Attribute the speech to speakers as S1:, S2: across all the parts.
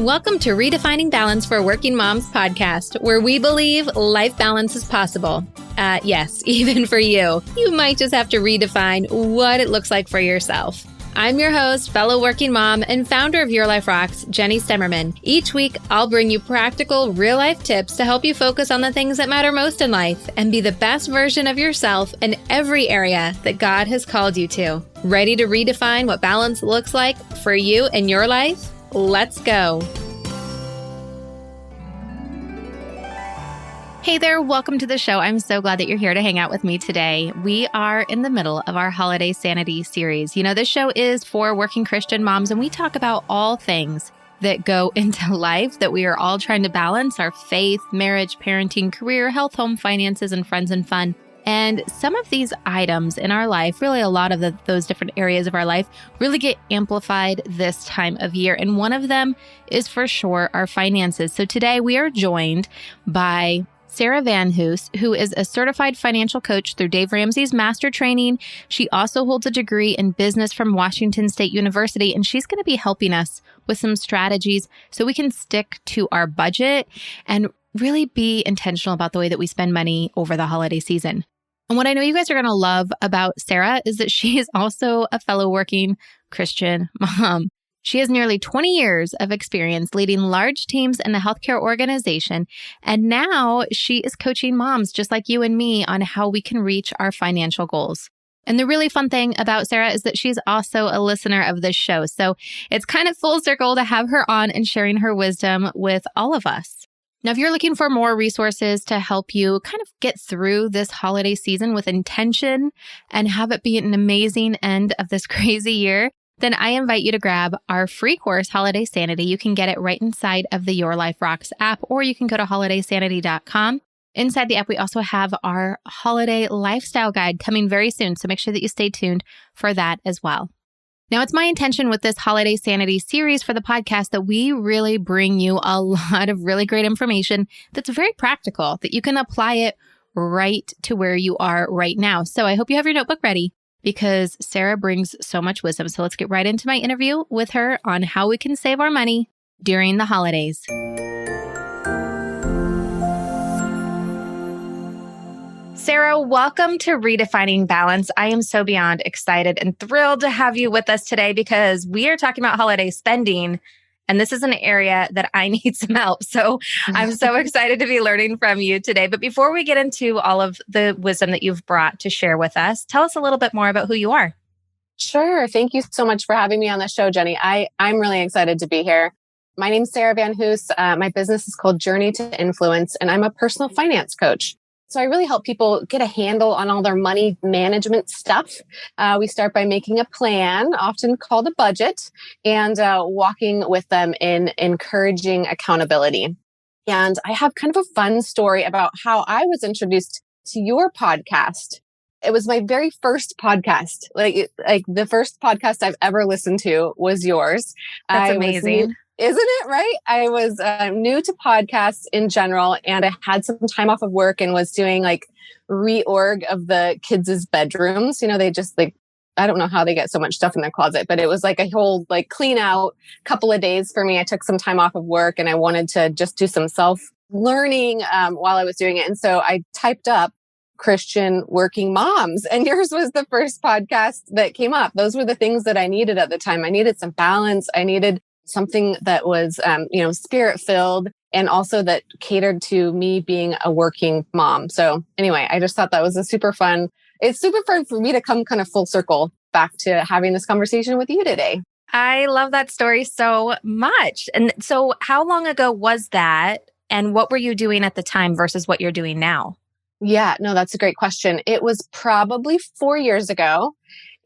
S1: Welcome to Redefining Balance for Working Moms podcast, where we believe life balance is possible. Yes, even for you. You might just have to redefine what it looks like for yourself. I'm your host, fellow working mom, and founder of Your Life Rocks, Jenny Stemmerman. Each week, I'll bring you practical, real-life tips to help you focus on the things that matter most in life and be the best version of yourself in every area that God has called you to. Ready to redefine what balance looks like for you and your life? Let's go. Hey there, welcome to the show. I'm so glad that you're here to hang out with me today. We are in the middle of our Holiday Sanity series. You know, this show is for working Christian moms, and we talk about all things that go into life that we are all trying to balance: our faith, marriage, parenting, career, health, home, finances, and friends and fun. And some of these items in our life, really a lot of those different areas of our life, really get amplified this time of year. And one of them is for sure our finances. So today we are joined by Sarah VanHoose, who is a certified financial coach through Dave Ramsey's master training. She also holds a degree in business from Washington State University, and she's going to be helping us with some strategies so we can stick to our budget and really be intentional about the way that we spend money over the holiday season. And what I know you guys are going to love about Sarah is that she is also a fellow working Christian mom. She has nearly 20 years of experience leading large teams in a healthcare organization. And now she is coaching moms just like you and me on how we can reach our financial goals. And the really fun thing about Sarah is that she's also a listener of this show. So it's kind of full circle to have her on and sharing her wisdom with all of us. Now, if you're looking for more resources to help you kind of get through this holiday season with intention and have it be an amazing end of this crazy year, then I invite you to grab our free course, Holiday Sanity. You can get it right inside of the Your Life Rocks app, or you can go to holidaysanity.com. Inside the app, we also have our holiday lifestyle guide coming very soon, so make sure that you stay tuned for that as well. Now, it's my intention with this Holiday Sanity series for the podcast that we really bring you a lot of really great information that's very practical, that you can apply it right to where you are right now. So I hope you have your notebook ready because Sarah brings so much wisdom. So let's get right into my interview with her on how we can save our money during the holidays. Sarah, welcome to Redefining Balance. I am so beyond excited and thrilled to have you with us today because we are talking about holiday spending, and this is an area that I need some help. So I'm so excited to be learning from you today. But before we get into all of the wisdom that you've brought to share with us, tell us a little bit more about who you are.
S2: Sure. Thank you so much for having me on the show, Jenny. I'm really excited to be here. My name's Sarah VanHoose. My business is called Journey to Influence, and I'm a personal finance coach. So I really help people get a handle on all their money management stuff. We start by making a plan, often called a budget, and walking with them in encouraging accountability. And I have kind of a fun story about how I was introduced to your podcast. It was my very first podcast. Like the first podcast I've ever listened to was yours.
S1: That's amazing.
S2: Isn't it right? I was new to podcasts in general, and I had some time off of work and was doing like reorg of the kids' bedrooms. You know, they just I don't know how they get so much stuff in their closet, but it was like a whole clean out couple of days for me. I took some time off of work and I wanted to just do some self-learning while I was doing it. And so I typed up Christian working moms, and yours was the first podcast that came up. Those were the things that I needed at the time. I needed some balance. I needed something that was, spirit-filled, and also that catered to me being a working mom. So anyway, I just thought that was it's super fun for me to come kind of full circle back to having this conversation with you today.
S1: I love that story so much. And so how long ago was that? And what were you doing at the time versus what you're doing now?
S2: Yeah, no, that's a great question. It was probably 4 years ago.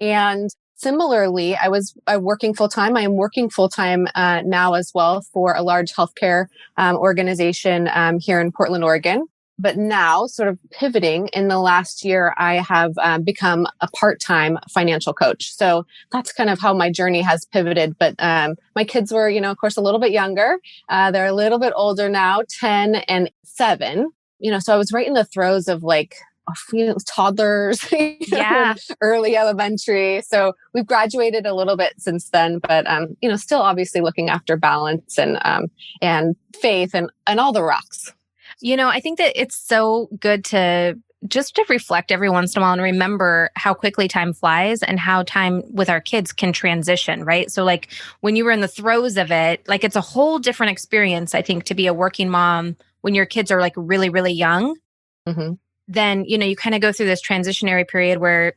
S2: And similarly, I was working full-time. I am working full-time now as well for a large healthcare organization here in Portland, Oregon. But now, sort of pivoting in the last year, I have become a part-time financial coach. So that's kind of how my journey has pivoted. But my kids were, of course, a little bit younger. They're a little bit older now, 10 and 7. So I was right in the throes of toddlers,
S1: Yeah.
S2: early elementary. So we've graduated a little bit since then, but still obviously looking after balance and faith and all the rocks.
S1: I think that it's so good to just to reflect every once in a while and remember how quickly time flies and how time with our kids can transition, right? So like when you were in the throes of it, like it's a whole different experience, I think, to be a working mom when your kids are like really, really young.
S2: Mm-hmm.
S1: Then, you kind of go through this transitionary period where,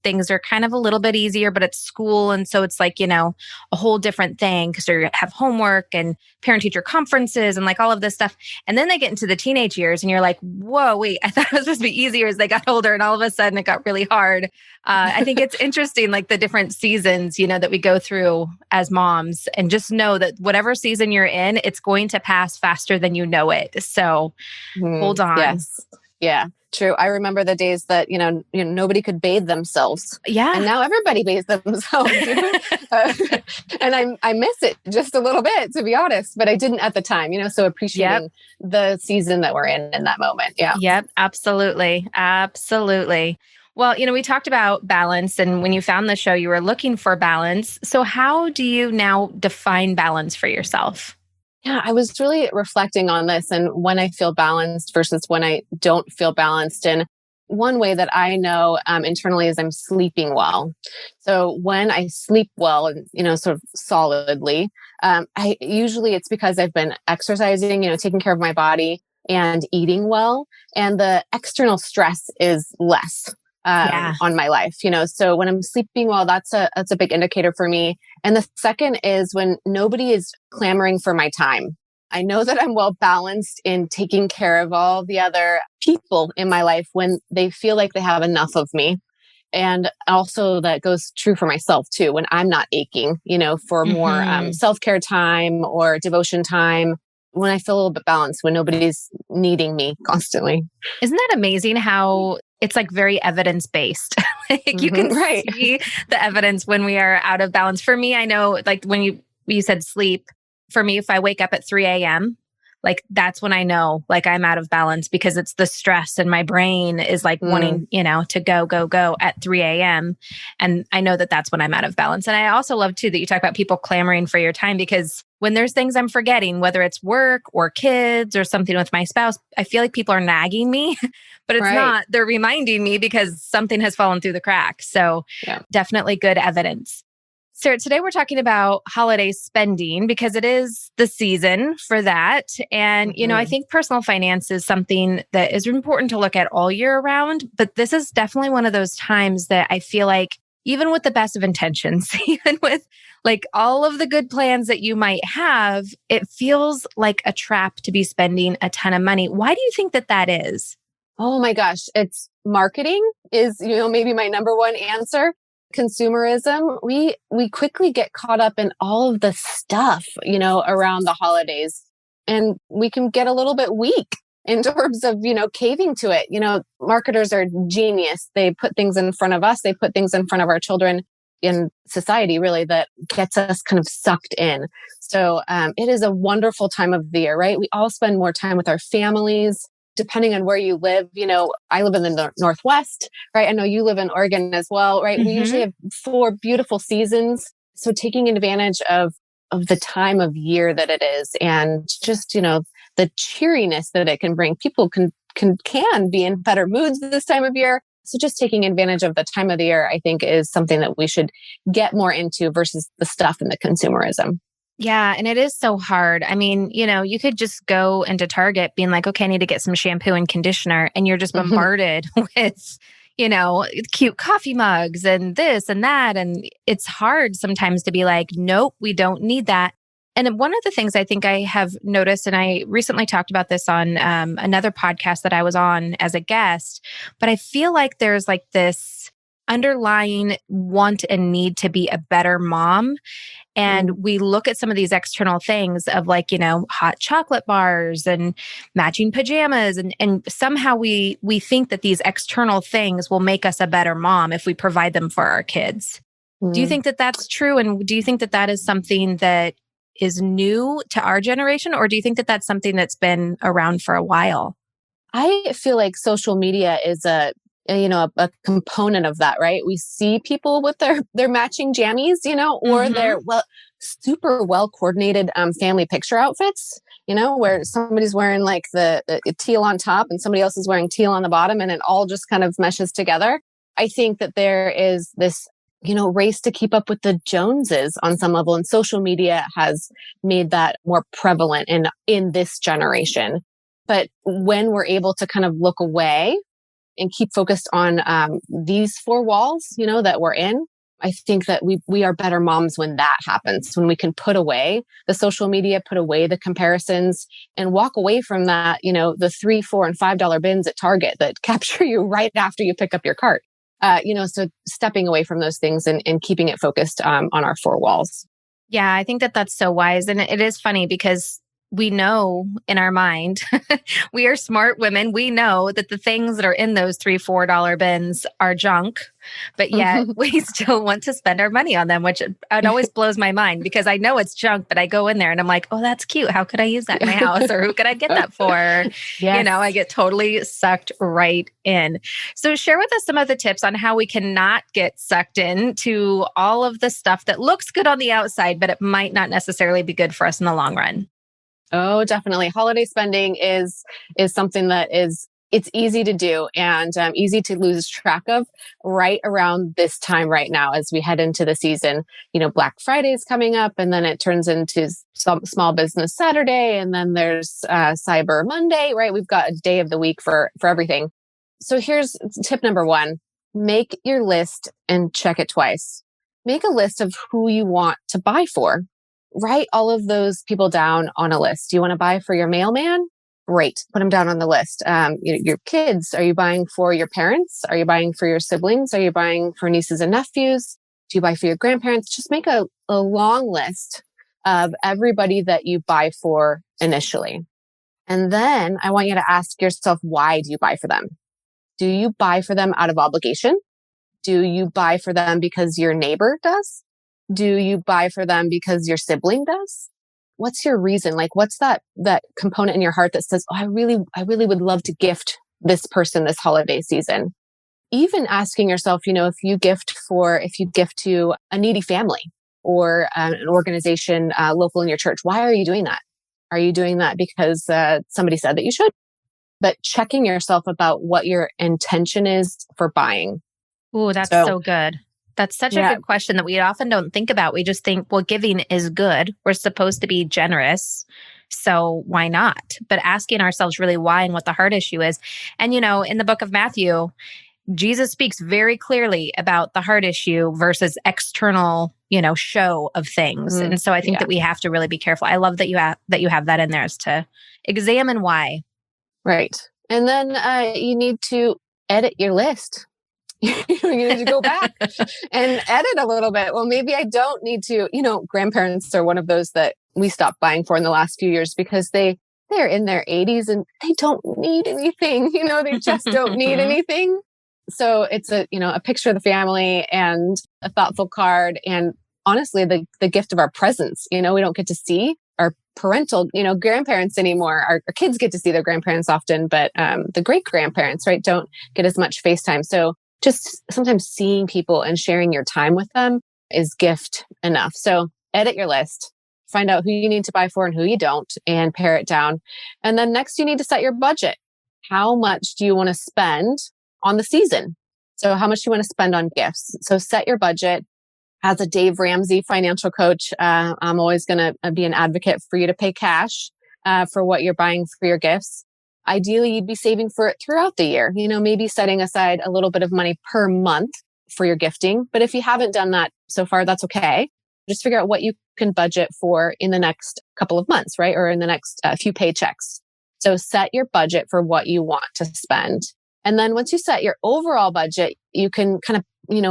S1: things are kind of a little bit easier, but it's school. And so it's like, a whole different thing because you have homework and parent teacher conferences and like all of this stuff. And then they get into the teenage years and you're like, whoa, wait, I thought it was supposed to be easier as they got older. And all of a sudden it got really hard. I think it's interesting, like the different seasons, that we go through as moms, and just know that whatever season you're in, it's going to pass faster than you know it. So hold on.
S2: Yes. Yeah. True. I remember the days that, nobody could bathe themselves.
S1: Yeah.
S2: And now everybody bathes themselves. And I miss it just a little bit, to be honest, but I didn't at the time, so appreciating the season that we're in that moment. Yeah.
S1: Yep. Absolutely. Absolutely. Well, we talked about balance, and when you found the show, you were looking for balance. So how do you now define balance for yourself?
S2: Yeah, I was really reflecting on this and when I feel balanced versus when I don't feel balanced. And one way that I know internally is I'm sleeping well. So when I sleep well and, sort of solidly, it's because I've been exercising, taking care of my body and eating well. And the external stress is less on my life, so when I'm sleeping well, that's a big indicator for me. And the second is when nobody is clamoring for my time. I know that I'm well balanced in taking care of all the other people in my life when they feel like they have enough of me. And also that goes true for myself too, when I'm not aching, for more self-care time or devotion time, when I feel a little bit balanced, when nobody's needing me constantly.
S1: Isn't that amazing how it's like very evidence-based? Like you can see the evidence when we are out of balance. For me, I know like when you said sleep, for me, if I wake up at 3 a.m., like that's when I know like I'm out of balance because it's the stress and my brain is like wanting, to go at 3 a.m. And I know that that's when I'm out of balance. And I also love too that you talk about people clamoring for your time, because when there's things I'm forgetting, whether it's work or kids or something with my spouse, I feel like people are nagging me, but it's not. They're reminding me because something has fallen through the cracks. So definitely good evidence. Sarah, today we're talking about holiday spending because it is the season for that. And, I think personal finance is something that is important to look at all year round. But this is definitely one of those times that I feel like, even with the best of intentions, even with like all of the good plans that you might have, it feels like a trap to be spending a ton of money. Why do you think that is?
S2: Oh my gosh. It's marketing is, maybe my number one answer. Consumerism, we quickly get caught up in all of the stuff, around the holidays, and we can get a little bit weak in terms of, caving to it. Marketers are genius. They put things in front of us. They put things in front of our children in society, really, that gets us kind of sucked in. So it is a wonderful time of the year, right? We all spend more time with our families. Depending on where you live, I live in the Northwest, right? I know you live in Oregon as well, right? We usually have 4 beautiful seasons. So taking advantage of the time of year that it is, and just, the cheeriness that it can bring. People can be in better moods this time of year. So just taking advantage of the time of the year, I think, is something that we should get more into versus the stuff and the consumerism.
S1: Yeah. And it is so hard. I mean, you could just go into Target being like, okay, I need to get some shampoo and conditioner. And you're just bombarded with, cute coffee mugs and this and that. And it's hard sometimes to be like, nope, we don't need that. And one of the things I think I have noticed, and I recently talked about this on another podcast that I was on as a guest, but I feel like there's like this underlying want and need to be a better mom. And we look at some of these external things of like, hot chocolate bars and matching pajamas. And somehow we think that these external things will make us a better mom if we provide them for our kids. Do you think that that's true? And do you think that is something that is new to our generation? Or do you think that that's something that's been around for a while?
S2: I feel like social media is a component of that, right? We see people with their matching jammies, or their super well coordinated family picture outfits, where somebody's wearing like the teal on top and somebody else is wearing teal on the bottom, and it all just kind of meshes together. I think that there is this race to keep up with the Joneses on some level, and social media has made that more prevalent in this generation. But when we're able to kind of look away and keep focused on these four walls, that we're in, I think that we are better moms when that happens, when we can put away the social media, put away the comparisons, and walk away from that, the $3, $4, and $5 bins at Target that capture you right after you pick up your cart. So stepping away from those things and keeping it focused on our four walls.
S1: Yeah, I think that that's so wise. And it is funny because we know in our mind, we are smart women. We know that the things that are in those $3, $4 bins are junk, but yet we still want to spend our money on them, which it always blows my mind because I know it's junk, but I go in there and I'm like, oh, that's cute. How could I use that in my house? Or who could I get that for?
S2: Yes.
S1: I get totally sucked right in. So share with us some of the tips on how we cannot get sucked into all of the stuff that looks good on the outside, but it might not necessarily be good for us in the long run.
S2: Oh, definitely. Holiday spending is something that it's easy to do and easy to lose track of right around this time right now as we head into the season. Black Friday is coming up, and then it turns into some Small Business Saturday, and then there's Cyber Monday, right? We've got a day of the week for everything. So here's tip number one: make your list and check it twice. Make a list of who you want to buy for. Write all of those people down on a list. Do you want to buy for your mailman? Great. Put them down on the list. Your kids, are you buying for your parents? Are you buying for your siblings? Are you buying for nieces and nephews? Do you buy for your grandparents? Just make a long list of everybody that you buy for initially. And then I want you to ask yourself, why do you buy for them? Do you buy for them out of obligation? Do you buy for them because your neighbor does? Do you buy for them because your sibling does? What's your reason? Like, what's that component in your heart that says, oh, I really would love to gift this person this holiday season? Even asking yourself, if you gift to a needy family or an organization local in your church, why are you doing that? Are you doing that because somebody said that you should? But checking yourself about what your intention is for buying.
S1: Oh, that's so good. That's such a good question that we often don't think about. We just think, well, giving is good. We're supposed to be generous. So why not? But asking ourselves really why and what the heart issue is. And, in the book of Matthew, Jesus speaks very clearly about the heart issue versus external, show of things. And so I think that we have to really be careful. I love that you have that in there, is to examine why.
S2: Right. And then you need to edit your list. You need to go back and edit a little bit. Well, maybe I don't need to, grandparents are one of those that we stopped buying for in the last few years because they're in their 80s and they don't need anything. They just don't need anything. So it's a picture of the family and a thoughtful card. And honestly, the gift of our presence, we don't get to see our parental, grandparents anymore. Our kids get to see their grandparents often, but the great grandparents, right, don't get as much FaceTime. So just sometimes seeing people and sharing your time with them is gift enough. So edit your list, find out who you need to buy for and who you don't, and pare it down. And then next, you need to set your budget. How much do you want to spend on the season? So how much do you want to spend on gifts? So set your budget. As a Dave Ramsey financial coach, I'm always going to be an advocate for you to pay cash for what you're buying for your gifts. Ideally, you'd be saving for it throughout the year, maybe setting aside a little bit of money per month for your gifting. But if you haven't done that so far, that's okay. Just figure out what you can budget for in the next couple of months, right? Or in the next few paychecks. So set your budget for what you want to spend. And then once you set your overall budget, you can kind of,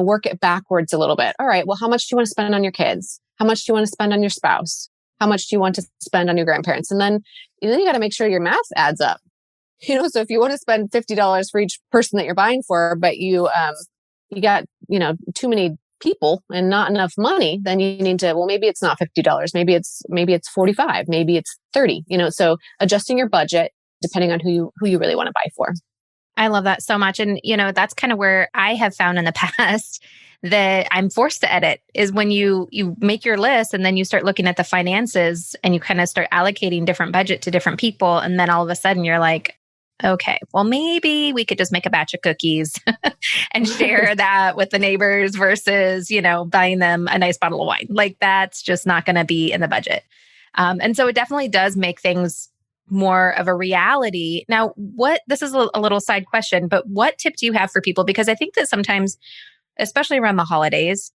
S2: work it backwards a little bit. All right, well, how much do you want to spend on your kids? How much do you want to spend on your spouse? How much do you want to spend on your grandparents? And then you got to make sure your math adds up. So if you want to spend $50 for each person that you're buying for, but you got, too many people and not enough money, then you need to, well, maybe it's not $50. Maybe it's 45, maybe it's 30, so adjusting your budget depending on who you really want to buy for.
S1: I love that so much. And, that's kind of where I have found in the past that I'm forced to edit is when you make your list and then you start looking at the finances and you kind of start allocating different budget to different people. And then all of a sudden you're like, okay, well, maybe we could just make a batch of cookies and share that with the neighbors versus, buying them a nice bottle of wine. Like that's just not going to be in the budget. And so it definitely does make things more of a reality. Now, this is a little side question, but what tip do you have for people? Because I think that sometimes, especially around the holidays,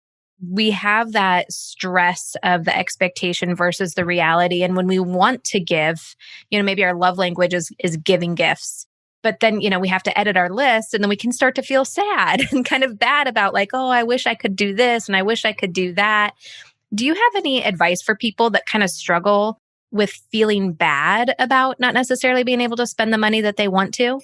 S1: we have that stress of the expectation versus the reality. And when we want to give, maybe our love language is giving gifts, but then, we have to edit our list and then we can start to feel sad and kind of bad about like, oh, I wish I could do this and I wish I could do that. Do you have any advice for people that kind of struggle with feeling bad about not necessarily being able to spend the money that they want to?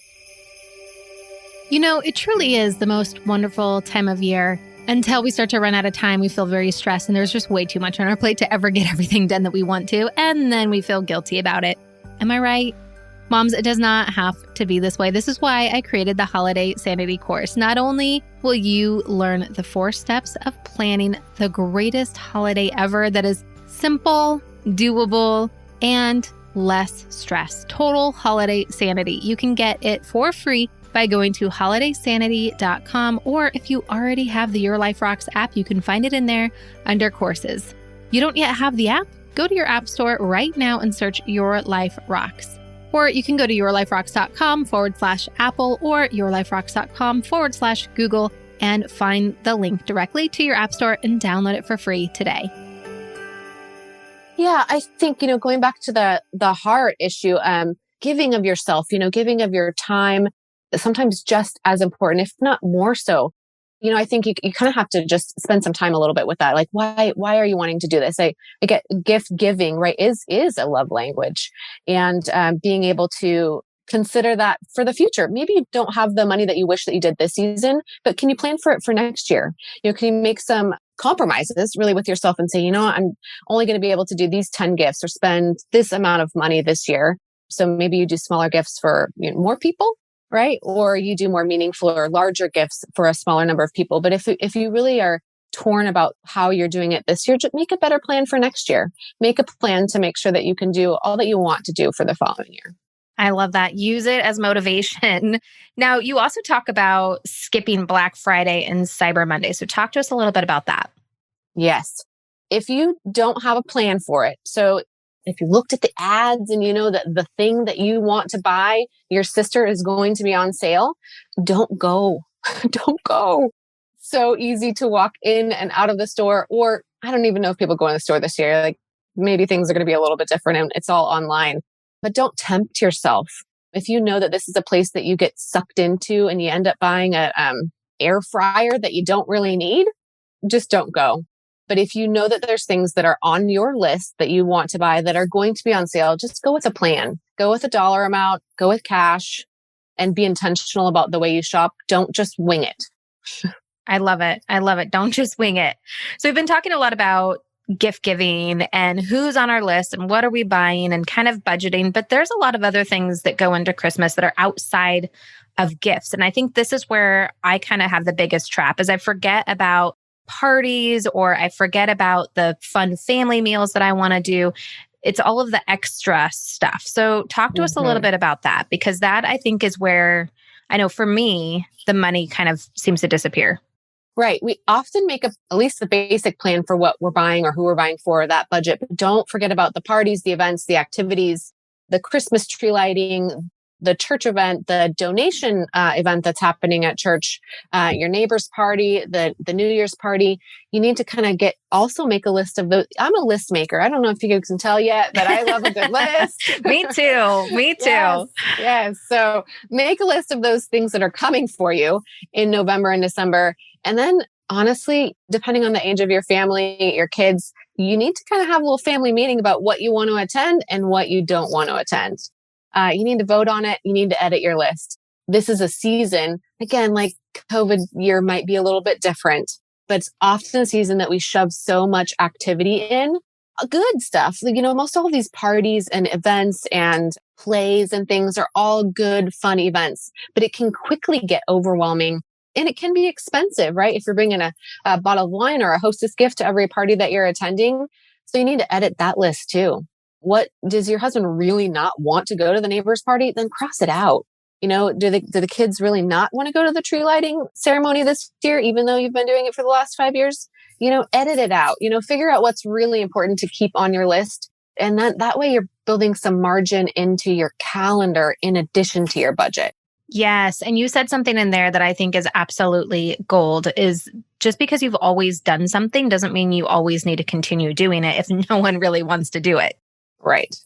S3: It truly is the most wonderful time of year. Until we start to run out of time, we feel very stressed and there's just way too much on our plate to ever get everything done that we want to. And then we feel guilty about it. Am I right? Moms, it does not have to be this way. This is why I created the Holiday Sanity course. Not only will you learn the 4 steps of planning the greatest holiday ever that is simple, doable, and less stress. Total holiday sanity. You can get it for free by going to holidaysanity.com, or if you already have the Your Life Rocks app, you can find it in there under courses. You don't yet have the app? Go to your app store right now and search Your Life Rocks. Or you can go to yourliferocks.com/Apple or yourliferocks.com/Google and find the link directly to your app store and download it for free today.
S2: Yeah, I think, going back to the heart issue, giving of yourself, giving of your time, sometimes just as important, if not more so. I think you kind of have to just spend some time a little bit with that. Like, why are you wanting to do this? I get gift giving, right, is a love language. And being able to consider that for the future. Maybe you don't have the money that you wish that you did this season, but can you plan for it for next year? Can you make some compromises really with yourself and say, I'm only going to be able to do these 10 gifts or spend this amount of money this year. So maybe you do smaller gifts for more people, right? Or you do more meaningful or larger gifts for a smaller number of people. But if you really are torn about how you're doing it this year, just make a better plan for next year. Make a plan to make sure that you can do all that you want to do for the following year.
S1: I love that. Use it as motivation. Now, you also talk about skipping Black Friday and Cyber Monday. So talk to us a little bit about that.
S2: Yes. If you don't have a plan for it, so if you looked at the ads and you know that the thing that you want to buy, your sister is going to be on sale, don't go. Don't go. So easy to walk in and out of the store, or I don't even know if people go in the store this year. Like maybe things are going to be a little bit different and it's all online. But don't tempt yourself. If you know that this is a place that you get sucked into and you end up buying an air fryer that you don't really need, just don't go. But if you know that there's things that are on your list that you want to buy that are going to be on sale, just go with a plan. Go with a dollar amount, go with cash, and be intentional about the way you shop. Don't just wing it.
S1: I love it. I love it. Don't just wing it. So we've been talking a lot about gift giving and who's on our list and what are we buying and kind of budgeting. But there's a lot of other things that go into Christmas that are outside of gifts. And I think this is where I kind of have the biggest trap is I forget about parties or I forget about the fun family meals that I want to do. It's all of the extra stuff. So talk to us a little bit about that, because that I think is where I know for me, the money kind of seems to disappear.
S2: Right. We often make at least the basic plan for what we're buying or who we're buying for that budget. But don't forget about the parties, the events, the activities, the Christmas tree lighting, the church event, the donation event that's happening at church, your neighbor's party, the New Year's party. You need to kind of also make a list of those. I'm a list maker. I don't know if you can tell yet, but I love a good list.
S1: Me too. Me too.
S2: Yes. So make a list of those things that are coming for you in November and December. And then honestly, depending on the age of your family, your kids, you need to kind of have a little family meeting about what you want to attend and what you don't want to attend. You need to vote on it. You need to edit your list. This is a season, again, like COVID year might be a little bit different, but it's often a season that we shove so much activity in. good stuff. Most all of these parties and events and plays and things are all good, fun events, but it can quickly get overwhelming and it can be expensive, right? If you're bringing a bottle of wine or a hostess gift to every party that you're attending. So you need to edit that list too. What does your husband really not want to go to the neighbor's party? Then cross it out. Do the kids really not want to go to the tree lighting ceremony this year, even though you've been doing it for the last 5 years? Edit it out, figure out what's really important to keep on your list. And that way you're building some margin into your calendar in addition to your budget.
S1: Yes. And you said something in there that I think is absolutely gold is just because you've always done something doesn't mean you always need to continue doing it if no one really wants to do it.
S2: Right.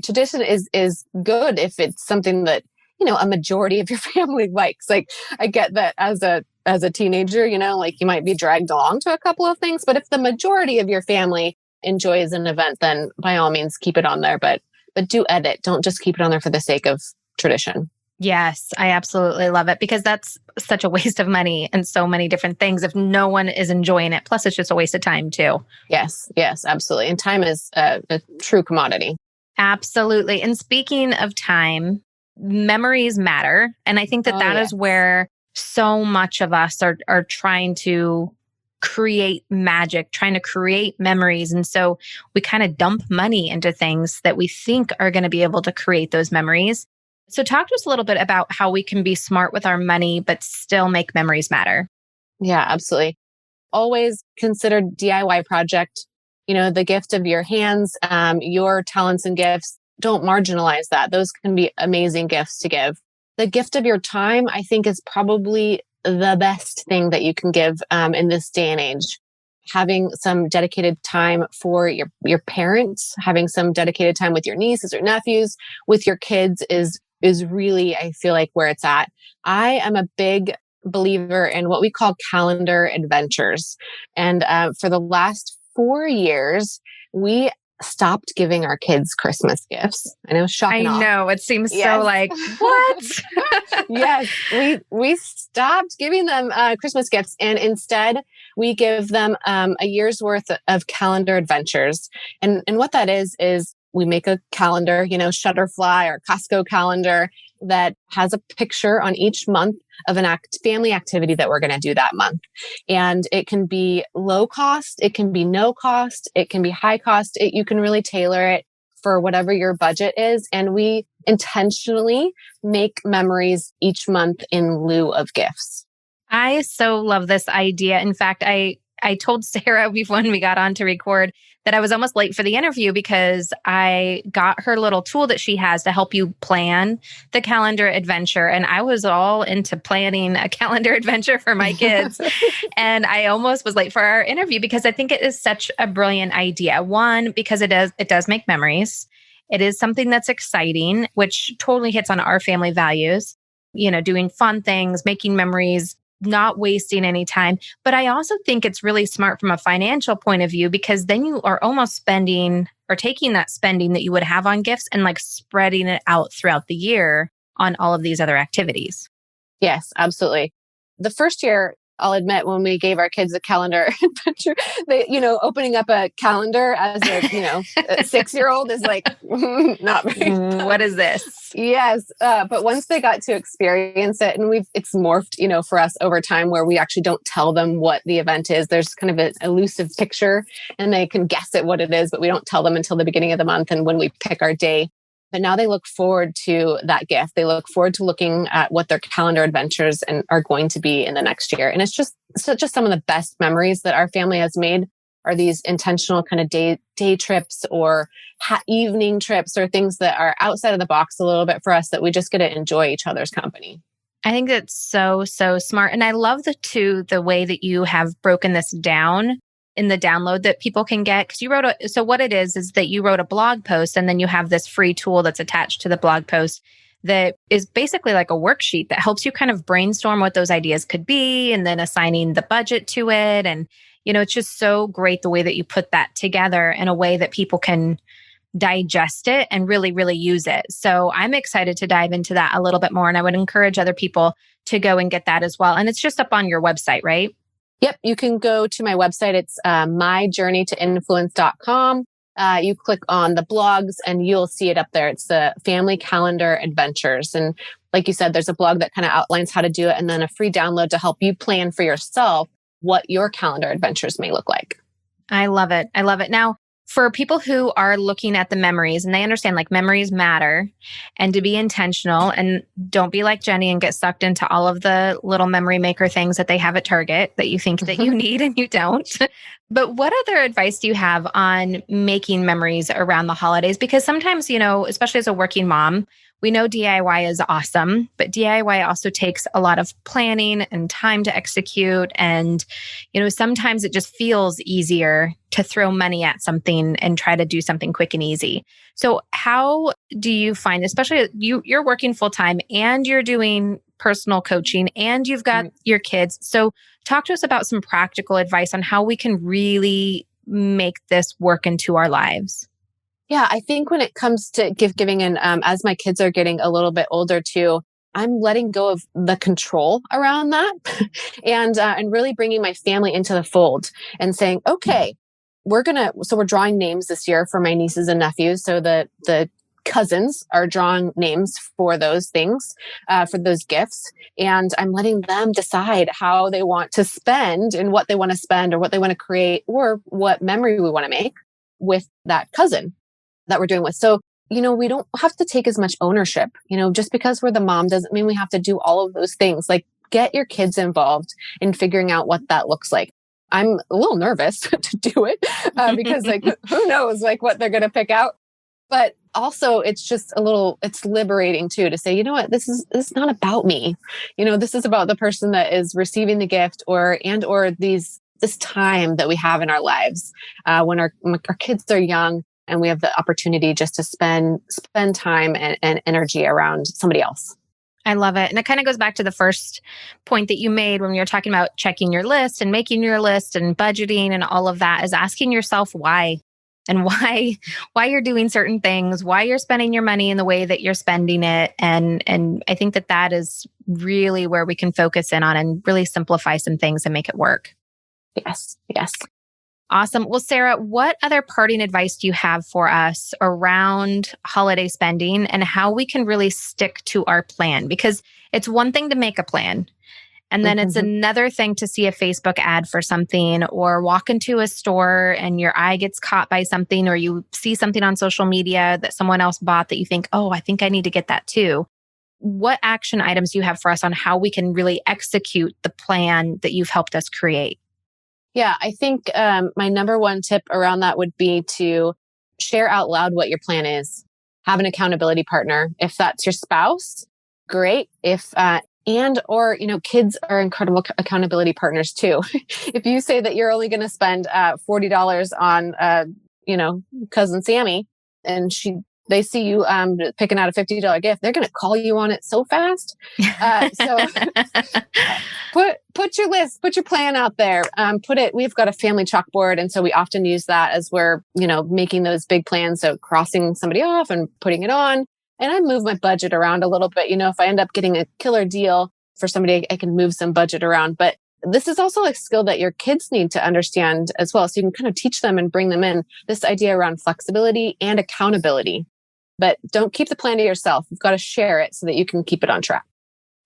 S2: Tradition is good if it's something that, a majority of your family likes. Like I get that as a teenager, like you might be dragged along to a couple of things, but if the majority of your family enjoys an event, then by all means keep it on there, but do edit. Don't just keep it on there for the sake of tradition.
S1: Yes, I absolutely love it because that's such a waste of money and so many different things if no one is enjoying it. Plus, it's just a waste of time too.
S2: Yes, absolutely. And time is a true commodity.
S1: Absolutely. And speaking of time, memories matter. And I think that is where so much of us are trying to create magic, trying to create memories. And so we kind of dump money into things that we think are going to be able to create those memories. So talk to us a little bit about how we can be smart with our money, but still make memories matter.
S2: Yeah, absolutely. Always consider DIY project, the gift of your hands, your talents and gifts. Don't marginalize that. Those can be amazing gifts to give. The gift of your time, I think, is probably the best thing that you can give in this day and age. Having some dedicated time for your parents, having some dedicated time with your nieces or nephews, with your kids is really, I feel like, where it's at. I am a big believer in what we call calendar adventures. And for the last 4 years, we stopped giving our kids Christmas gifts. I know, shocking.
S1: I know, it seems so like, what?
S2: Yes, we stopped giving them Christmas gifts. And instead, we give them a year's worth of calendar adventures. And what that is we make a calendar, Shutterfly or Costco calendar that has a picture on each month of an family activity that we're going to do that month. And it can be low cost, it can be no cost, it can be high cost. You can really tailor it for whatever your budget is. And we intentionally make memories each month in lieu of gifts.
S1: I so love this idea. In fact, I told Sarah when we got on to record that I was almost late for the interview because I got her little tool that she has to help you plan the calendar adventure. And I was all into planning a calendar adventure for my kids. And I almost was late for our interview because I think it is such a brilliant idea. One, because it does make memories. It is something that's exciting, which totally hits on our family values, doing fun things, making memories, not wasting any time. But I also think it's really smart from a financial point of view because then you are almost spending or taking that spending that you would have on gifts and like spreading it out throughout the year on all of these other activities.
S2: Yes, absolutely. The first year, I'll admit, when we gave our kids a calendar adventure, opening up a calendar as a 6-year-old is like, not very fun.
S1: What is this?
S2: Yes. But once they got to experience it, and it's morphed, for us over time where we actually don't tell them what the event is. There's kind of an elusive picture and they can guess at what it is, but we don't tell them until the beginning of the month and when we pick our day. But now they look forward to that gift. They look forward to looking at what their calendar adventures are going to be in the next year. And it's just some of the best memories that our family has made are these intentional kind of day trips or evening trips or things that are outside of the box a little bit for us that we just get to enjoy each other's company.
S1: I think that's so, so smart. And I love the way that you have broken this down in the download that people can get. Because so what it is that you wrote a blog post and then you have this free tool that's attached to the blog post that is basically like a worksheet that helps you kind of brainstorm what those ideas could be and then assigning the budget to it. And, it's just so great the way that you put that together in a way that people can digest it and really, really use it. So I'm excited to dive into that a little bit more. And I would encourage other people to go and get that as well. And it's just up on your website, right?
S2: Yep. You can go to my website. It's myjourneytoinfluence.com. you click on the blogs and you'll see it up there. It's the Family Calendar Adventures. And like you said, there's a blog that kind of outlines how to do it, and then a free download to help you plan for yourself what your calendar adventures may look like.
S1: I love it. I love it. Now, for people who are looking at the memories and they understand like memories matter and to be intentional, and don't be like Jenny and get sucked into all of the little memory maker things that they have at Target that you think that you need and you don't. But what other advice do you have on making memories around the holidays? Because sometimes, especially as a working mom, we know DIY is awesome, but DIY also takes a lot of planning and time to execute. And, sometimes it just feels easier to throw money at something and try to do something quick and easy. So how do you find, especially you're working full time and you're doing personal coaching and you've got your kids. So talk to us about some practical advice on how we can really make this work into our lives.
S2: Yeah, I think when it comes to giving, and as my kids are getting a little bit older too, I'm letting go of the control around that and really bringing my family into the fold and saying, okay, we're drawing names this year for my nieces and nephews. So the cousins are drawing names for those things, for those gifts. And I'm letting them decide how they want to spend and what they want to spend or what they want to create or what memory we want to make with that cousin that we're doing with. So, we don't have to take as much ownership. Just because we're the mom doesn't mean we have to do all of those things. Like, get your kids involved in figuring out what that looks like. I'm a little nervous to do it because who knows what they're going to pick out. But also it's liberating too, to say, you know what, this is not about me. This is about the person that is receiving the gift or this time that we have in our lives when our kids are young. And we have the opportunity just to spend time and energy around somebody else.
S1: I love it. And it kind of goes back to the first point that you made when you were talking about checking your list and making your list and budgeting and all of that, is asking yourself why and why you're doing certain things, why you're spending your money in the way that you're spending it. And I think that is really where we can focus in on and really simplify some things and make it work.
S2: Yes.
S1: Awesome. Well, Sarah, what other parting advice do you have for us around holiday spending and how we can really stick to our plan? Because it's one thing to make a plan, and then it's another thing to see a Facebook ad for something or walk into a store and your eye gets caught by something, or you see something on social media that someone else bought that you think, oh, I think I need to get that too. What action items do you have for us on how we can really execute the plan that you've helped us create?
S2: Yeah, I think my number one tip around that would be to share out loud what your plan is. Have an accountability partner. If that's your spouse, great. If kids are incredible accountability partners too. If you say that you're only going to spend $40 on cousin Sammy, and they see you picking out a $50 gift, they're going to call you on it so fast. So put your list, put your plan out there. We've got a family chalkboard. And so we often use that as we're, making those big plans. So crossing somebody off and putting it on. And I move my budget around a little bit. If I end up getting a killer deal for somebody, I can move some budget around. But this is also a skill that your kids need to understand as well. So you can kind of teach them and bring them in this idea around flexibility and accountability. But don't keep the plan to yourself. You've got to share it so that you can keep it on track.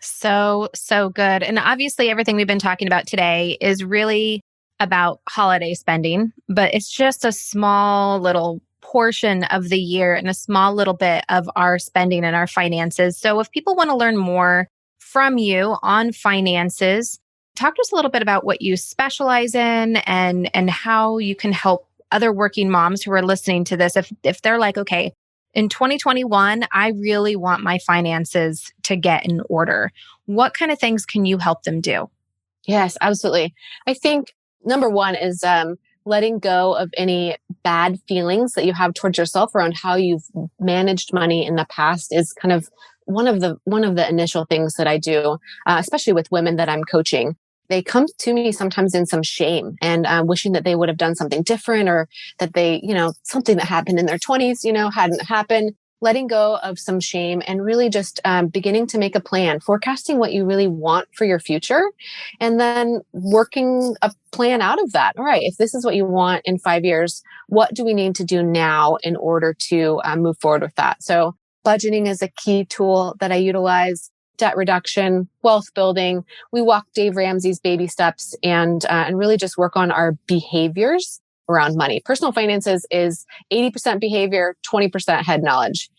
S1: So good. And obviously everything we've been talking about today is really about holiday spending, but it's just a small little portion of the year and a small little bit of our spending and our finances. So if people want to learn more from you on finances, talk to us a little bit about what you specialize in and how you can help other working moms who are listening to this. If they're like, okay, in 2021, I really want my finances to get in order. What kind of things can you help them do?
S2: Yes, absolutely. I think number one is letting go of any bad feelings that you have towards yourself around how you've managed money in the past is kind of one of the initial things that I do, especially with women that I'm coaching. They come to me sometimes in some shame and wishing that they would have done something different, or that they, something that happened in their 20s, hadn't happened. letting go of some shame and really just beginning to make a plan, forecasting what you really want for your future, and then working a plan out of that. All right, if this is what you want in 5 years, what do we need to do now in order to move forward with that? So budgeting is a key tool that I utilize, debt reduction, wealth building. We walk Dave Ramsey's baby steps and really just work on our behaviors around money. Personal finances is 80% behavior, 20% head knowledge.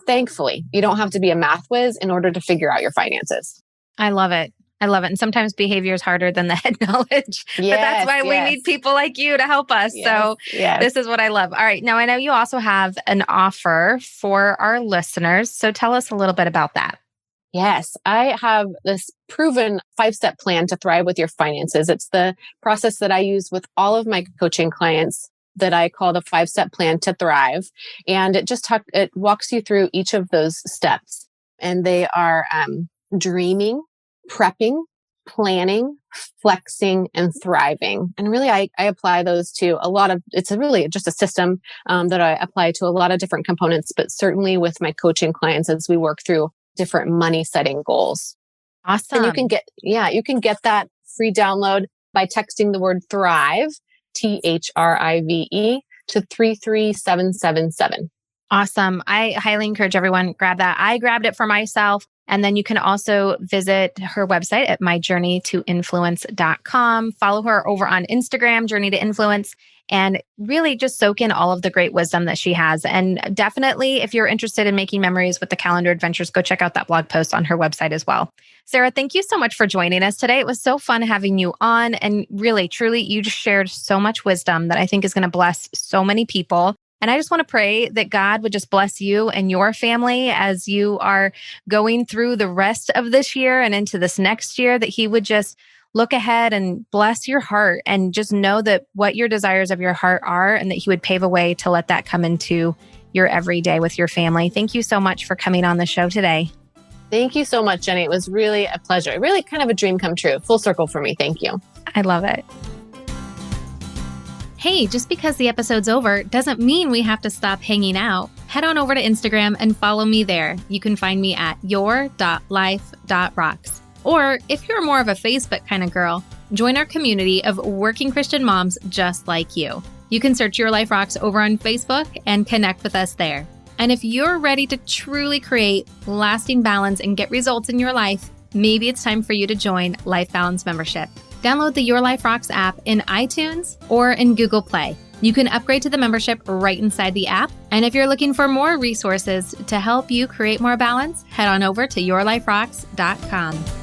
S2: Thankfully, you don't have to be a math whiz in order to figure out your finances.
S1: I love it. I love it. And sometimes behavior is harder than the head knowledge. But that's why we need people like you to help us. So this is what I love. All right. Now, I know you also have an offer for our listeners. So tell us a little bit about that.
S2: Yes, I have this proven 5-step plan to thrive with your finances. It's the process that I use with all of my coaching clients that I call the 5-step plan to thrive. And it walks you through each of those steps. And they are dreaming, prepping, planning, flexing, and thriving. And really, I apply those to it's really just a system that I apply to a lot of different components, but certainly with my coaching clients as we work through different money setting goals.
S1: Awesome.
S2: And you can get that free download by texting the word thrive, THRIVE, to 33777.
S1: Awesome. I highly encourage everyone grab that. I grabbed it for myself. And then you can also visit her website at myjourneytoinfluence.com. Follow her over on Instagram, Journey to Influence, and really just soak in all of the great wisdom that she has. And definitely, if you're interested in making memories with the calendar adventures, go check out that blog post on her website as well. Sarah, thank you so much for joining us today. It was so fun having you on. And really, truly, you just shared so much wisdom that I think is going to bless so many people. And I just want to pray that God would just bless you and your family as you are going through the rest of this year and into this next year, that He would just look ahead and bless your heart and just know that what your desires of your heart are, and that He would pave a way to let that come into your everyday with your family. Thank you so much for coming on the show today.
S2: Thank you so much, Jenny. It was really a pleasure. Really kind of a dream come true. Full circle for me. Thank you.
S1: I love it.
S3: Hey, just because the episode's over doesn't mean we have to stop hanging out. Head on over to Instagram and follow me there. You can find me at your.life.rocks. Or if you're more of a Facebook kind of girl, join our community of working Christian moms just like you. You can search Your Life Rocks over on Facebook and connect with us there. And if you're ready to truly create lasting balance and get results in your life, maybe it's time for you to join Life Balance Membership. Download the Your Life Rocks app in iTunes or in Google Play. You can upgrade to the membership right inside the app. And if you're looking for more resources to help you create more balance, head on over to yourliferocks.com.